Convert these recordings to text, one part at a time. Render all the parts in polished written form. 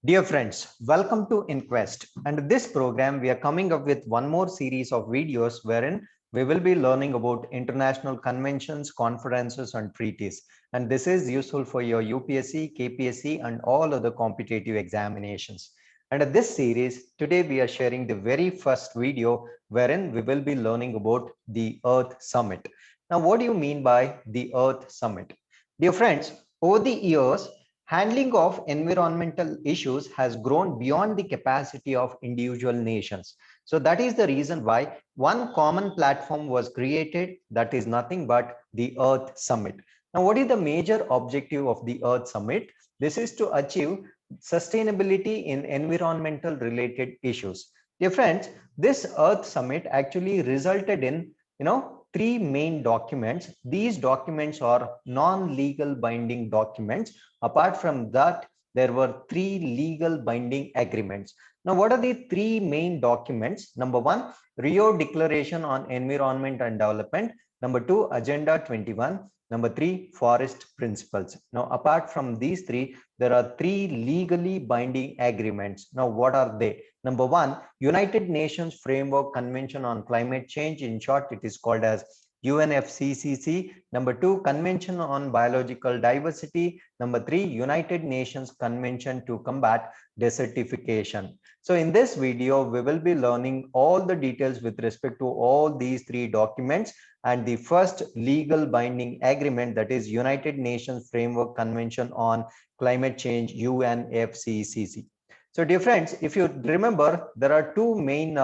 Dear friends, welcome to InQUEST. And this program, we are coming up with one more series of videos wherein we will be learning about international conventions, conferences, and treaties. And this is useful for your UPSC, KPSC, and all other competitive examinations. And in this series, today we are sharing the very first video wherein we will be learning about the Earth Summit. Now, what do you mean by the Earth Summit? Dear friends, over the years, handling of environmental issues has grown beyond the capacity of individual nations. So that is the reason why one common platform was created, that is nothing but the Earth Summit. Now, what is the major objective of the Earth Summit? This is to achieve sustainability in environmental related issues. Dear friends, this Earth Summit actually resulted in, three main documents. These documents are non-legal binding documents. Apart from that, there were three legal binding agreements. Now, what are the three main documents? Number one, Rio Declaration on Environment and Development. Number two, Agenda 21. Number three, Forest Principles. Now, apart from these three, there are three legally binding agreements. Now, what are they? Number one, United Nations Framework Convention on Climate Change. In short, it is called as Unfcc. Number two, Convention on Biological Diversity. Number three, United Nations Convention to Combat Desertification. So in this video, we will be learning all the details with respect to all these three documents and the first legal binding agreement, that is United Nations Framework Convention on Climate Change, UNFCCC. So dear friends, if you remember, there are two main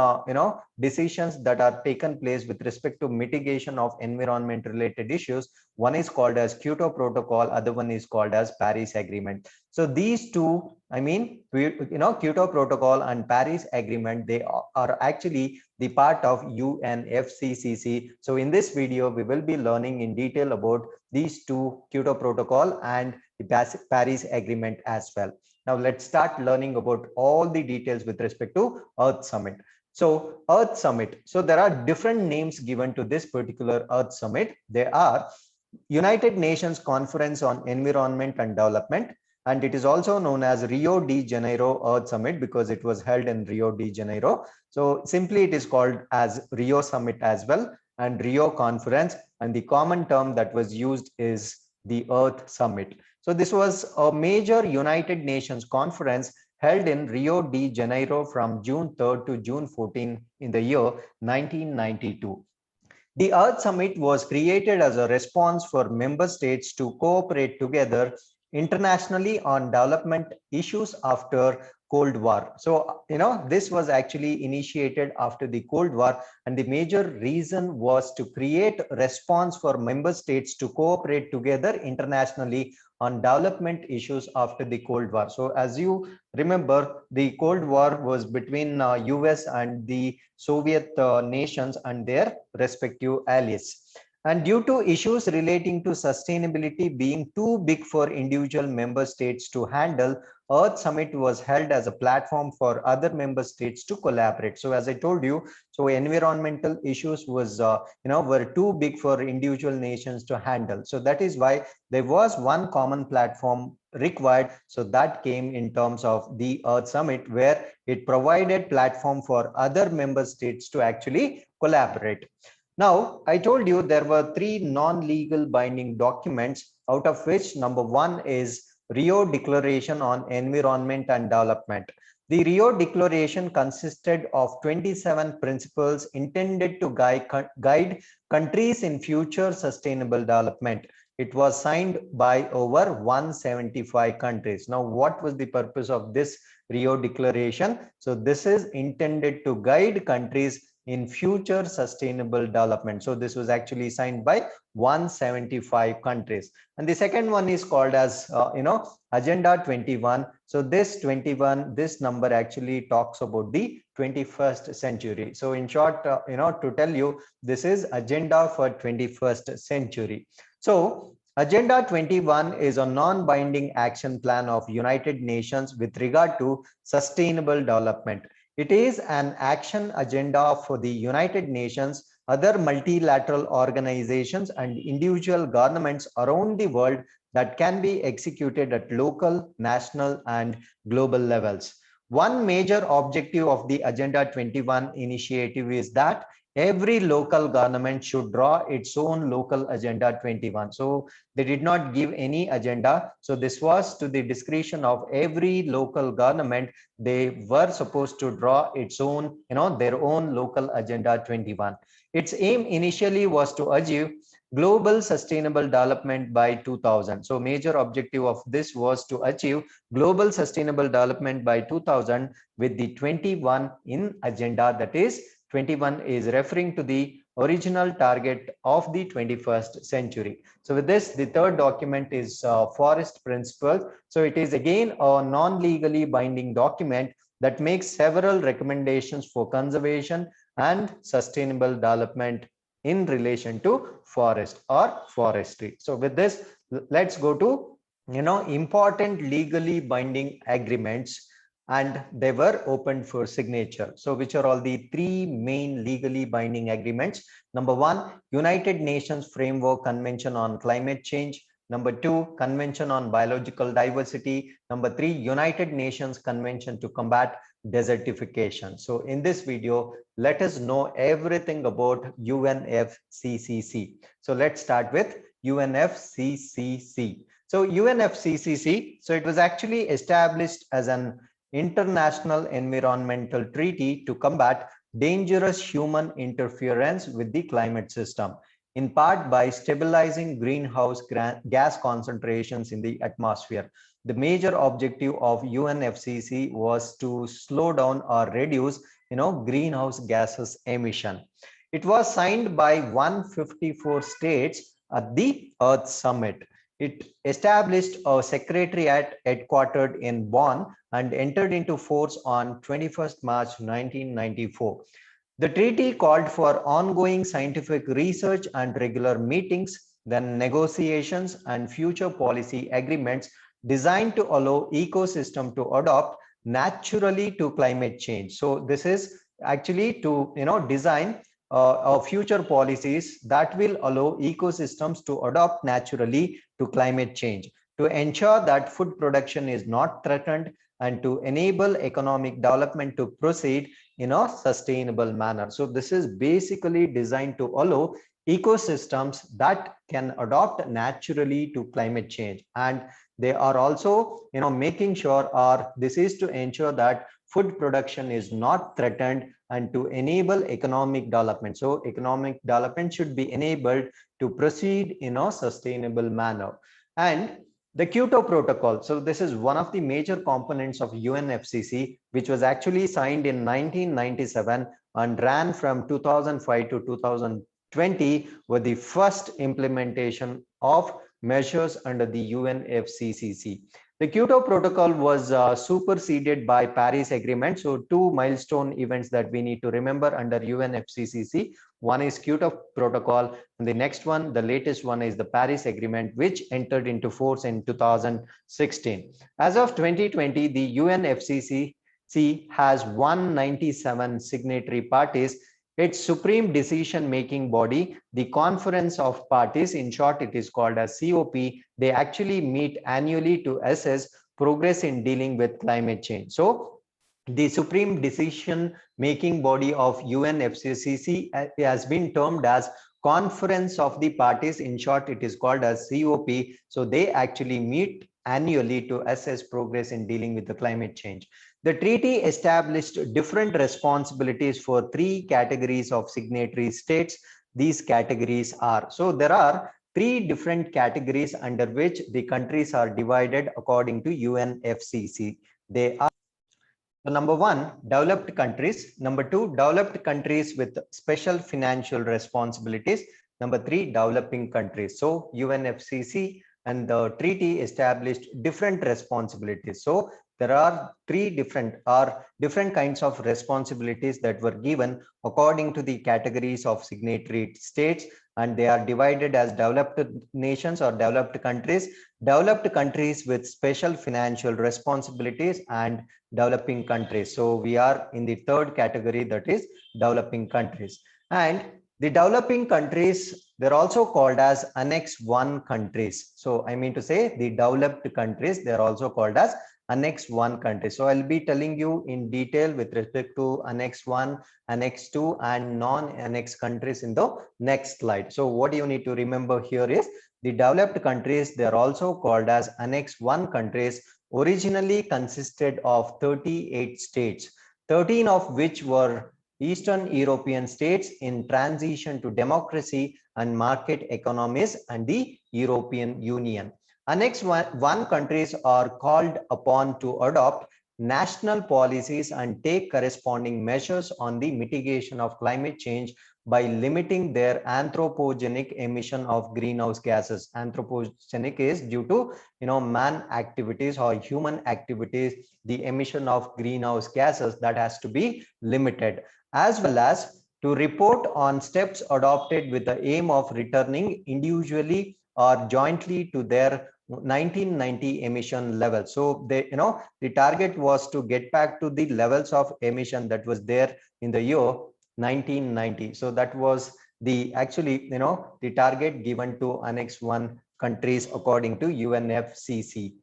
decisions that are taken place with respect to mitigation of environment related issues. One is called as Kyoto Protocol, other one is called as Paris Agreement. So these two, Kyoto Protocol and Paris Agreement, they are actually the part of UNFCCC. So in this video, we will be learning in detail about these two, Kyoto Protocol and the Paris Agreement as well. Now let's start learning about all the details with respect to Earth Summit. So Earth Summit. So there are different names given to this particular Earth Summit. They are United Nations Conference on Environment and Development, and it is also known as Rio de Janeiro Earth Summit because it was held in Rio de Janeiro. So simply it is called as Rio Summit as well, and Rio Conference, and the common term that was used is the Earth Summit. So this was a major United Nations conference held in Rio de Janeiro from June 3rd to June 14 in the year 1992. The Earth Summit was created as a response for member states to cooperate together internationally on development issues after Cold War. So, this was actually initiated after the Cold War, and the major reason was to create response for member states to cooperate together internationally on development issues after the Cold War. So as you remember, the Cold War was between US and the Soviet nations and their respective allies. And due to issues relating to sustainability being too big for individual member states to handle, Earth Summit was held as a platform for other member states to collaborate. So as I told you, so environmental issues was, were too big for individual nations to handle. So that is why there was one common platform required. So that came in terms of the Earth Summit, where it provided platform for other member states to actually collaborate. Now, I told you there were three non-legal binding documents, out of which number one is Rio Declaration on Environment and Development. The Rio Declaration consisted of 27 principles intended to guide countries in future sustainable development. It was signed by over 175 countries. Now, what was the purpose of this Rio Declaration? So this is intended to guide countries in future sustainable development. So this was actually signed by 175 countries. And the second one is called as, Agenda 21. So this 21, this number actually talks about the 21st century. So in short, to tell you, this is Agenda for 21st century. So Agenda 21 is a non-binding action plan of United Nations with regard to sustainable development. It is an action agenda for the United Nations, other multilateral organizations, and individual governments around the world that can be executed at local, national, and global levels. One major objective of the Agenda 21 initiative is that every local government should draw its own local Agenda 21. So they did not give any agenda. So this was to the discretion of every local government. They were supposed to draw its own, their own local Agenda 21. Its aim initially was to achieve global sustainable development by 2000. So major objective of this was to achieve global sustainable development by 2000 with the 21 in agenda. That is 21 is referring to the original target of the 21st century. So with this, the third document is Forest Principles. So it is again a non-legally binding document that makes several recommendations for conservation and sustainable development in relation to forest or forestry. So with this, let's go to important legally binding agreements, and they were opened for signature. So which are all the three main legally binding agreements? Number one, United Nations Framework Convention on Climate Change. Number two, Convention on Biological Diversity. Number three, United Nations Convention to Combat Desertification. So in this video, let us know everything about UNFCCC. So let's start with UNFCCC. So UNFCCC, so it was actually established as an international environmental treaty to combat dangerous human interference with the climate system, in part by stabilizing greenhouse gas concentrations in the atmosphere. The major objective of UNFCCC was to slow down or reduce, greenhouse gases emission. It was signed by 154 states at the Earth Summit. It established a secretariat headquartered in Bonn and entered into force on 21st March 1994. The treaty called for ongoing scientific research and regular meetings, then negotiations and future policy agreements designed to allow ecosystem to adapt naturally to climate change. So this is actually to design future policies that will allow ecosystems to adapt naturally to climate change, to ensure that food production is not threatened, and to enable economic development to proceed in a sustainable manner. So this is basically designed to allow ecosystems that can adapt naturally to climate change, and they are also making sure, or this is to ensure that food production is not threatened and to enable economic development. So economic development should be enabled to proceed in a sustainable manner. And the Kyoto Protocol, so this is one of the major components of UNFCCC, which was actually signed in 1997 and ran from 2005 to 2020, were the first implementation of measures under the UNFCCC. The Kyoto Protocol was superseded by Paris Agreement. So two milestone events that we need to remember under UNFCCC. One is Kyoto Protocol, and the next one, the latest one, is the Paris Agreement, which entered into force in 2016. As of 2020, the UNFCCC has 197 signatory parties. Its supreme decision-making body, the Conference of Parties, in short, it is called as COP, they actually meet annually to assess progress in dealing with climate change. So the supreme decision-making body of UNFCCC has been termed as Conference of the Parties. In short, it is called as COP. So they actually meet annually to assess progress in dealing with the climate change. The treaty established different responsibilities for three categories of signatory states. These categories are, so there are three different categories under which the countries are divided according to UNFCCC. They are, so number one, developed countries. Number two, developed countries with special financial responsibilities. Number three, developing countries. So UNFCCC and the treaty established different responsibilities. So there are three different kinds of responsibilities that were given according to the categories of signatory states, and they are divided as developed nations or developed countries with special financial responsibilities, and developing countries. So we are in the third category, that is developing countries. And The developing countries, they're also called as Annex 1 countries. So I mean to say the developed countries, they're also called as Annex 1 countries. So I'll be telling you in detail with respect to Annex 1, Annex 2 and non-Annex countries in the next slide. So what you need to remember here is the developed countries, they're also called as Annex 1 countries, originally consisted of 38 states, 13 of which were Eastern European states in transition to democracy and market economies and the European Union. Annex 1 countries are called upon to adopt national policies and take corresponding measures on the mitigation of climate change by limiting their anthropogenic emission of greenhouse gases. Anthropogenic is due to man activities or human activities, the emission of greenhouse gases that has to be limited, as well as to report on steps adopted with the aim of returning individually or jointly to their 1990 emission level. So they, the target was to get back to the levels of emission that was there in the year 1990. So that was the actually, the target given to Annex 1 countries according to UNFCC.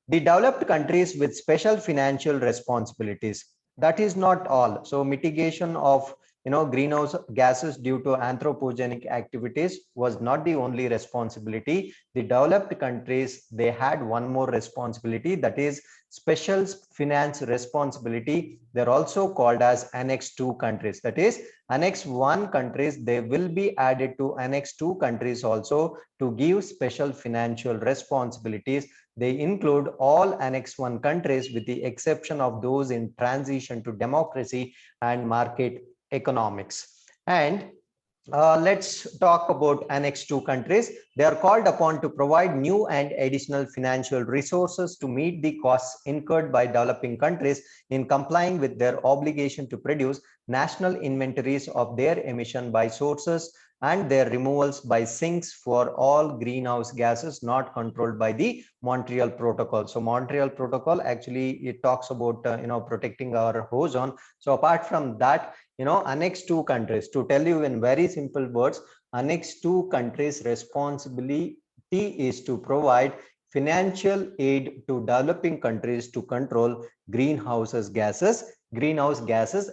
The developed countries with special financial responsibilities. That is not all. So mitigation of greenhouse gases due to anthropogenic activities was not the only responsibility. The developed countries, they had one more responsibility, that is special finance responsibility. They're also called as Annex 2 countries. That is Annex 1 countries, they will be added to Annex 2 countries also to give special financial responsibilities. They include all Annex 1 countries with the exception of those in transition to democracy and market economics. And let's talk about Annex 2 countries. They are called upon to provide new and additional financial resources to meet the costs incurred by developing countries in complying with their obligation to produce national inventories of their emission by sources and their removals by sinks for all greenhouse gases not controlled by the Montreal Protocol. So Montreal Protocol actually it talks about protecting our ozone. So apart from that, Annex 2 countries, to tell you in very simple words, Annex 2 countries responsibility is to provide financial aid to developing countries to control greenhouse gases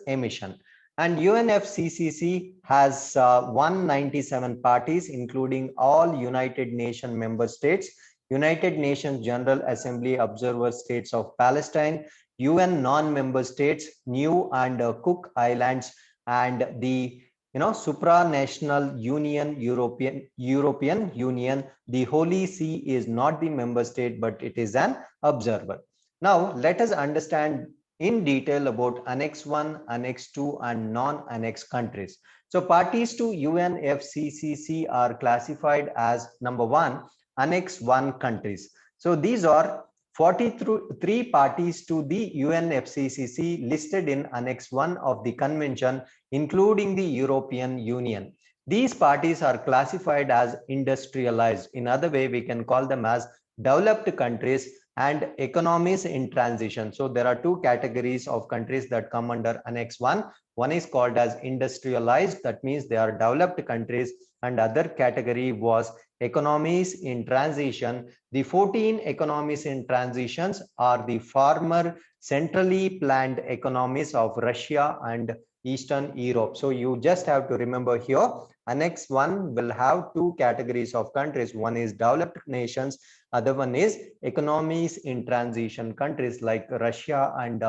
emission. And UNFCCC has 197 parties, including all United Nations member states, United Nations General Assembly observer states of Palestine, UN non-member states, New and Cook Islands, and the supranational union, European Union. The Holy See is not the member state, but it is an observer. Now let us understand in detail about Annex 1, Annex 2 and non-Annex countries. So parties to UNFCCC are classified as number 1, Annex 1 countries. So these are 43 parties to the UNFCCC listed in Annex 1 of the convention, including the European Union. These parties are classified as industrialized. In other way, we can call them as developed countries and economies in transition. So there are two categories of countries that come under Annex 1. One is called as industrialized, that means they are developed countries, and other category was economies in transition. The 14 economies in transitions are the former centrally planned economies of Russia and Eastern Europe. So you just have to remember here, Annex 1 will have two categories of countries. One is developed nations, other one is economies in transition countries like Russia and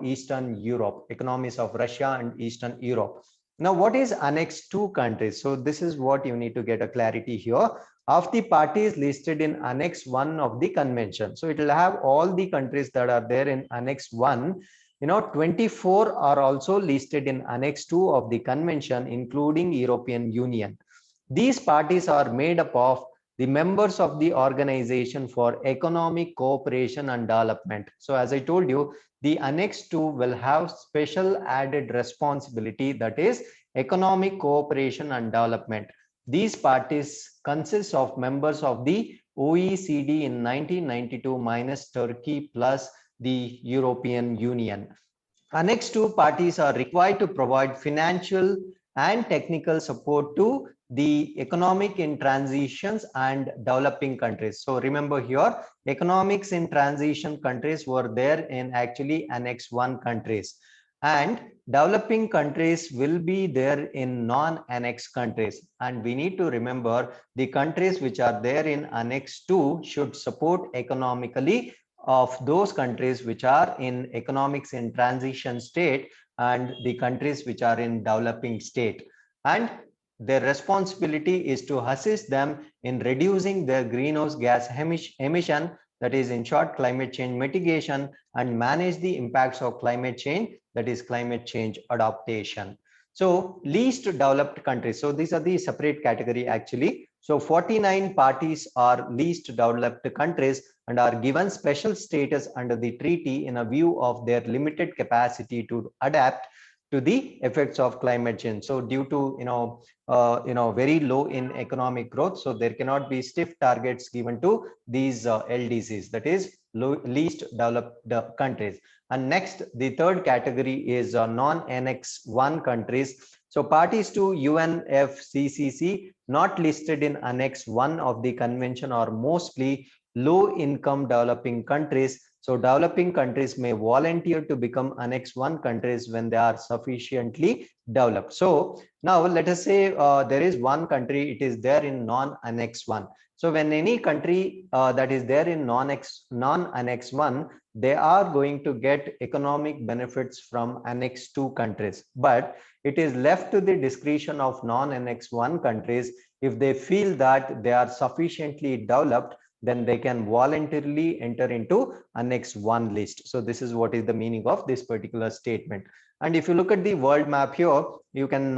Eastern Europe, economies of Russia and Eastern Europe. Now, what is Annex 2 countries? So this is what you need to get a clarity here. Of the parties listed in Annex 1 of the convention, so it will have all the countries that are there in Annex 1. 24 are also listed in Annex 2 of the convention, including European Union. These parties are made up of the members of the Organization for Economic Cooperation and Development. So as I told you, the Annex 2 will have special added responsibility, that is economic cooperation and development. These parties consist of members of the OECD in 1992 minus Turkey plus the European Union. Annex 2 parties are required to provide financial and technical support to the economic in transitions and developing countries. So remember here, economics in transition countries were there in actually Annex 1 countries, and developing countries will be there in non-annex countries. And we need to remember the countries which are there in Annex 2 should support economically of those countries which are in economics in transition state and the countries which are in developing state. And their responsibility is to assist them in reducing their greenhouse gas emission, that is in short climate change mitigation, and manage the impacts of climate change, that is climate change adaptation. So least developed countries, so these are the separate category actually. So 49 parties are least developed countries and are given special status under the treaty in a view of their limited capacity to adapt to the effects of climate change. So due to very low in economic growth, so there cannot be stiff targets given to these LDCs, that is least developed countries. And next, the third category is non-Annex 1 countries. So parties to UNFCCC not listed in Annex 1 of the convention are mostly low income developing countries. So developing countries may volunteer to become Annex 1 countries when they are sufficiently developed. So now let us say there is one country, it is there in non-Annex 1. So when any country that is there in non-Annex 1, they are going to get economic benefits from Annex 2 countries. But it is left to the discretion of non-Annex 1 countries. If they feel that they are sufficiently developed, then they can voluntarily enter into Annex 1 list. So this is what is the meaning of this particular statement. And if you look at the world map here, you can,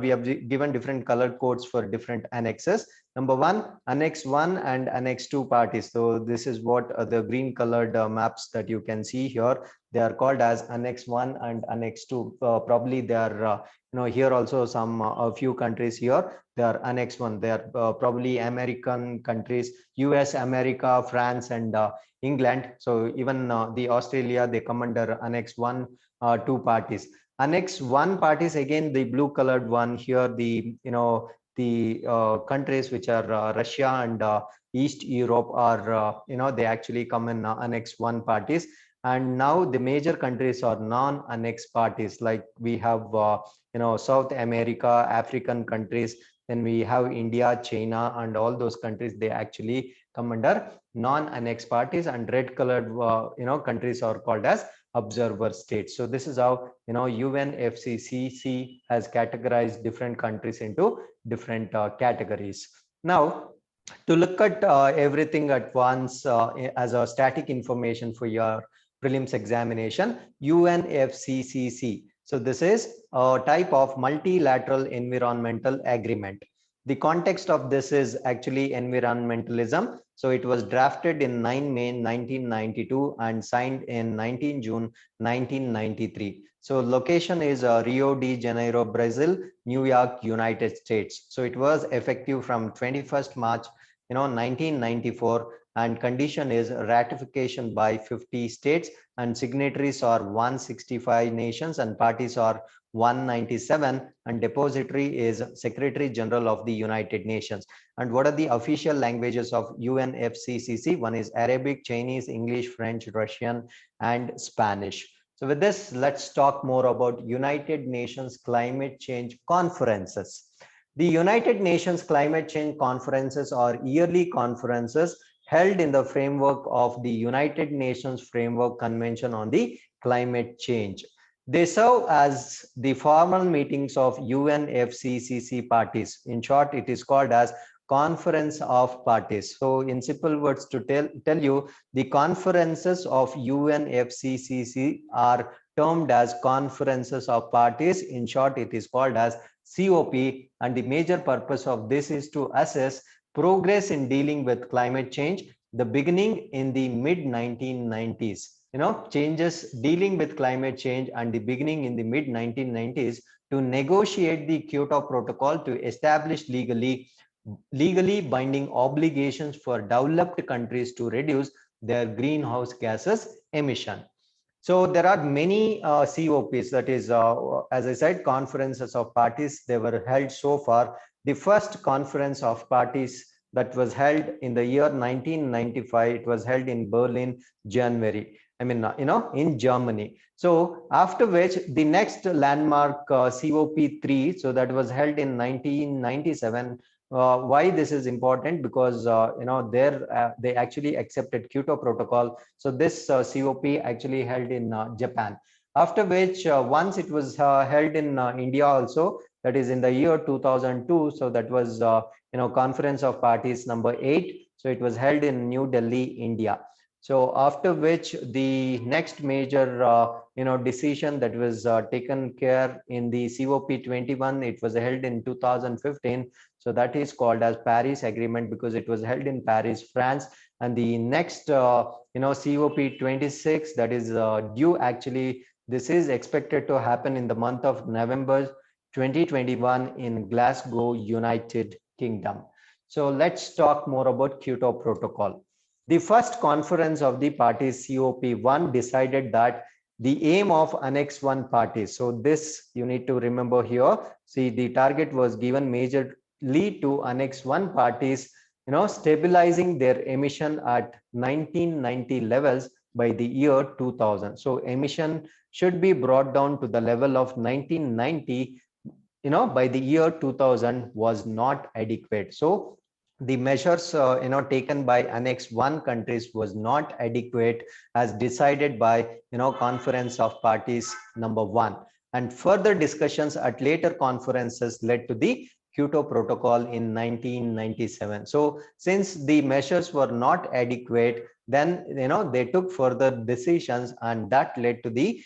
we have given different colored codes for different annexes. Number 1, Annex 1 and Annex 2 parties. So this is what the green colored maps that you can see here. They are called as Annex 1 and Annex 2. Probably they are, here also some a few countries here. They are Annex 1. They are probably American countries, US, America, France, and England. So even the Australia, they come under Annex 1, 2 parties. Annex 1 parties, again, the blue colored one here, the, countries which are Russia and East Europe are, they actually come in Annex 1 parties. And now the major countries are non-annex parties, like we have, South America, African countries, then we have India, China, and all those countries, they actually come under non-annex parties, and red colored, countries are called as observer states. So this is how, UNFCCC has categorized different countries into different categories. Now, to look at everything at once as a static information for your prelims examination, UNFCCC. So this is a type of multilateral environmental agreement. The context of this is actually environmentalism. So it was drafted in 9 May 1992 and signed in 19 June 1993. So location is Rio de Janeiro, Brazil, New York, United States. So it was effective from 21st March 1994, and condition is ratification by 50 states, and signatories are 165 nations and parties are 197, and depository is Secretary General of the United Nations. And what are the official languages of UNFCCC? One is Arabic, Chinese, English, French, Russian, and Spanish. So with this, let's talk more about United Nations climate change conferences. The United Nations climate change conferences are yearly conferences held in the framework of the United Nations Framework Convention on the Climate Change. They serve as the formal meetings of UNFCCC parties. In short, it is called as Conference of Parties. So in simple words, to tell you, the conferences of UNFCCC are termed as Conferences of Parties. In short, it is called as COP, and the major purpose of this is to assess progress in dealing with climate change, the beginning in the mid-1990s. Changes dealing with climate change and the beginning in the mid-1990s to negotiate the Kyoto Protocol to establish legally binding obligations for developed countries to reduce their greenhouse gases emission. So there are many COPs, that is, as I said, conferences of parties. They were held so far. The first conference of parties that was held in the year 1995, it was held in Berlin, January. I mean, in Germany. So after which the next landmark COP3, so that was held in 1997. Why this is important? Because there they actually accepted Kyoto Protocol. So this COP actually held in Japan. After which, once it was held in India also, that is in the year 2002. So that was Conference of Parties number 8. So it was held in New Delhi, India. So after which the next major decision that was taken care in the COP21, it was held in 2015. So that is called as Paris Agreement because it was held in Paris, France. And the next COP26, that is due, actually this is expected to happen in the month of November 2021 in Glasgow, United Kingdom. So let's talk more about Kyoto Protocol. The first conference of the parties, COP1, decided that the aim of Annex 1 parties. So this you need to remember here. See, the target was given majorly to Annex 1 parties, stabilizing their emission at 1990 levels by the year 2000. So emission should be brought down to the level of 1990, by the year 2000 was not adequate. So the measures taken by Annex 1 countries was not adequate as decided by Conference of Parties number 1, and further discussions at later conferences led to the Kyoto Protocol in 1997. So since the measures were not adequate, then they took further decisions, and that led to the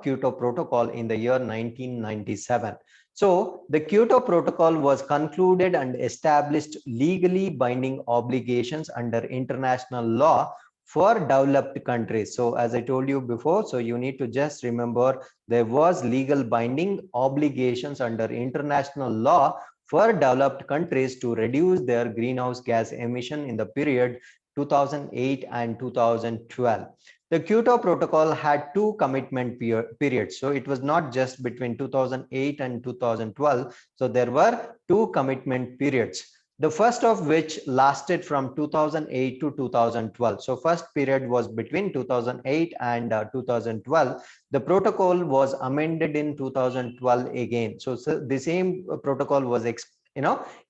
Kyoto Protocol in the year 1997. So the Kyoto Protocol was concluded and established legally binding obligations under international law for developed countries. So as I told you before, so you need to just remember there was legal binding obligations under international law for developed countries to reduce their greenhouse gas emission in the period 2008 and 2012. The Kyoto Protocol had two commitment periods. So it was not just between 2008 and 2012. So there were two commitment periods. The first of which lasted from 2008 to 2012. So first period was between 2008 and 2012. The protocol was amended in 2012 again. So the same protocol was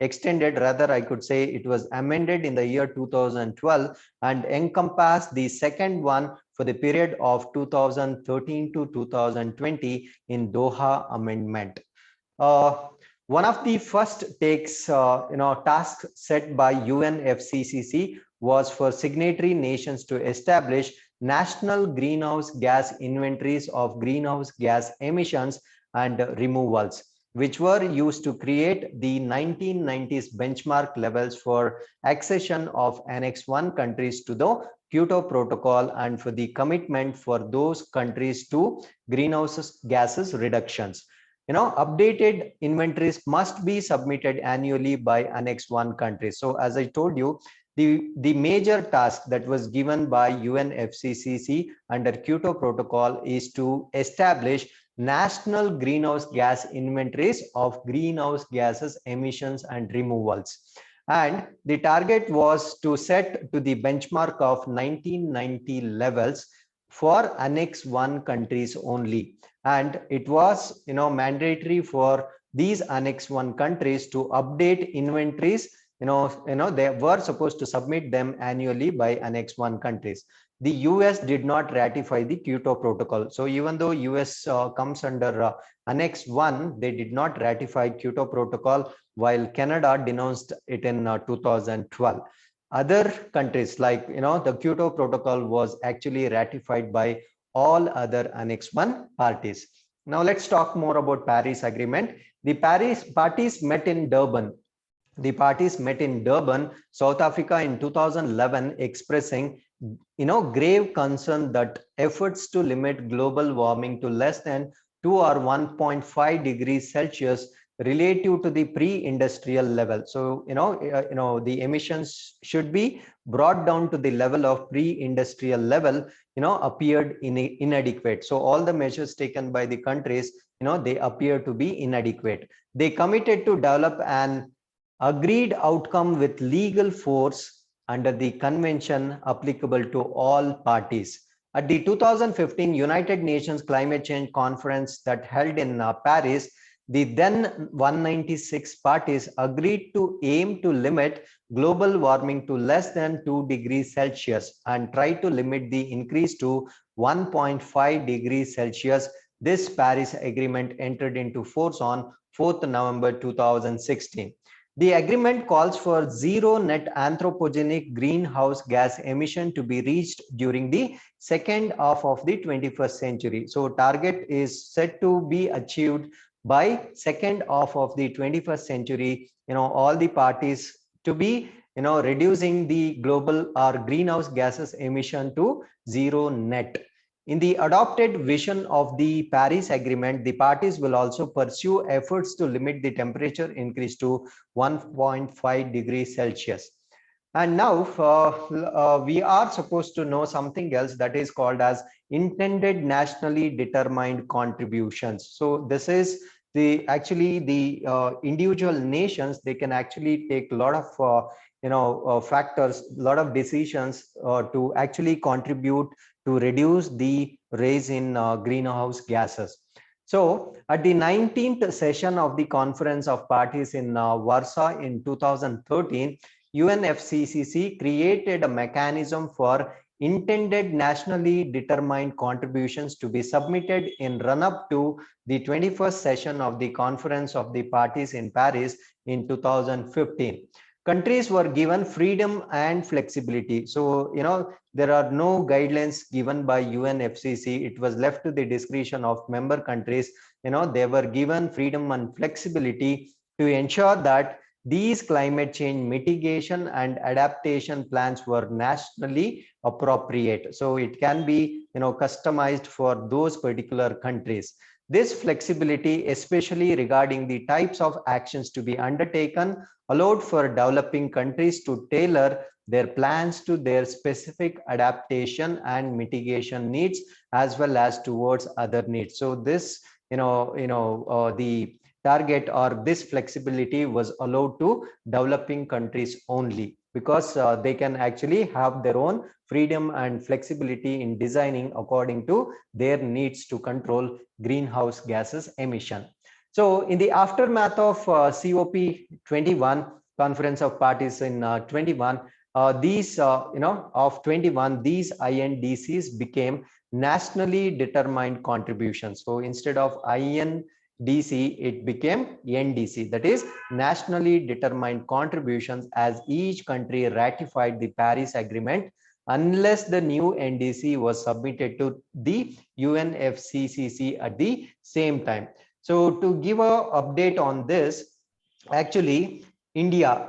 extended, rather I could say it was amended in the year 2012 and encompassed the second one for the period of 2013 to 2020 in Doha Amendment. One of the first tasks set by Unfccc was for signatory nations to establish national greenhouse gas inventories of greenhouse gas emissions and removals, which were used to create the 1990s benchmark levels for accession of Annex 1 countries to the Kyoto Protocol and for the commitment for those countries to greenhouse gases reductions. Updated inventories must be submitted annually by Annex 1 countries. So as I told you, the major task that was given by Unfccc under Kyoto Protocol is to establish national greenhouse gas inventories of greenhouse gases emissions and removals. And the target was to set to the benchmark of 1990 levels for Annex 1 countries only. And it was mandatory for these Annex 1 countries to update inventories. They were supposed to submit them annually by Annex 1 countries. The US did not ratify the Kyoto Protocol. So even though US comes under Annex 1, they did not ratify Kyoto Protocol, while Canada denounced it in 2012. Other countries, like the Kyoto Protocol was actually ratified by all other Annex 1 parties. Now let's talk more about Paris Agreement. The Paris parties met in Durban. The parties met in Durban, South Africa in 2011, expressing grave concern that efforts to limit global warming to less than 2 or 1.5 degrees Celsius relative to the pre-industrial level. So, the emissions should be brought down to the level of pre-industrial level, appeared inadequate. So all the measures taken by the countries, they appear to be inadequate. They committed to develop an agreed outcome with legal force under the convention applicable to all parties. At the 2015 United Nations Climate Change Conference that held in Paris, the then 196 parties agreed to aim to limit global warming to less than 2 degrees Celsius and try to limit the increase to 1.5 degrees Celsius. This Paris Agreement entered into force on 4th November 2016. The agreement calls for zero net anthropogenic greenhouse gas emission to be reached during the second half of the 21st century. So target is set to be achieved by second half of the 21st century. All the parties to be reducing the global or greenhouse gases emission to zero net. In the adopted vision of the Paris Agreement, the parties will also pursue efforts to limit the temperature increase to 1.5 degrees Celsius. And now we are supposed to know something else that is called as intended nationally determined contributions. So this is the individual nations, they can actually take a lot of factors, a lot of decisions to actually contribute to reduce the rise in greenhouse gases. So at the 19th session of the Conference of Parties in Warsaw in 2013, Unfcc created a mechanism for intended nationally determined contributions to be submitted in run-up to the 21st session of the Conference of the Parties in Paris in 2015. Countries were given freedom and flexibility. So, there are no guidelines given by Unfcc. It was left to the discretion of member countries. They were given freedom and flexibility to ensure that these climate change mitigation and adaptation plans were nationally appropriate. So it can be, customized for those particular countries. This flexibility, especially regarding the types of actions to be undertaken, allowed for developing countries to tailor their plans to their specific adaptation and mitigation needs, as well as towards other needs. So this, the target or this flexibility was allowed to developing countries only, because they can actually have their own freedom and flexibility in designing according to their needs to control greenhouse gases emission. So in the aftermath of COP21, Conference of Parties in 21, these INDCs became nationally determined contributions. So instead of INDC, it became NDC, that is nationally determined contributions, as each country ratified the Paris Agreement unless the new NDC was submitted to the Unfccc at the same time. So to give a update on this, actually India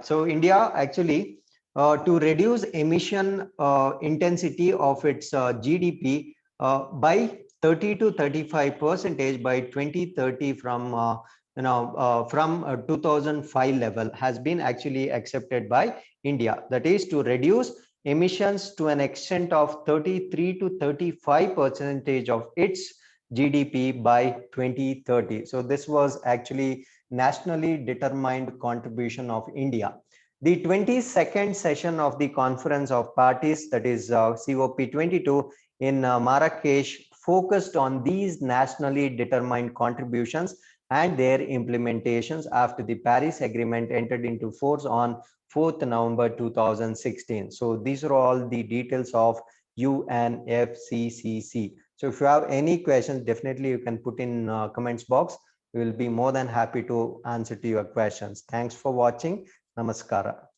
actually to reduce emission intensity of its GDP by 30 to 35% by 2030 from 2005 level has been actually accepted by India. That is to reduce emissions to an extent of 33 to 35% of its GDP by 2030. So this was actually nationally determined contribution of India. The 22nd session of the Conference of Parties, that is COP22 in Marrakesh, focused on these nationally determined contributions and their implementations after the Paris Agreement entered into force on 4th November 2016. So these are all the details of Unfccc. So if you have any questions, definitely you can put in comments box. We will be more than happy to answer to your questions. Thanks for watching. Namaskara.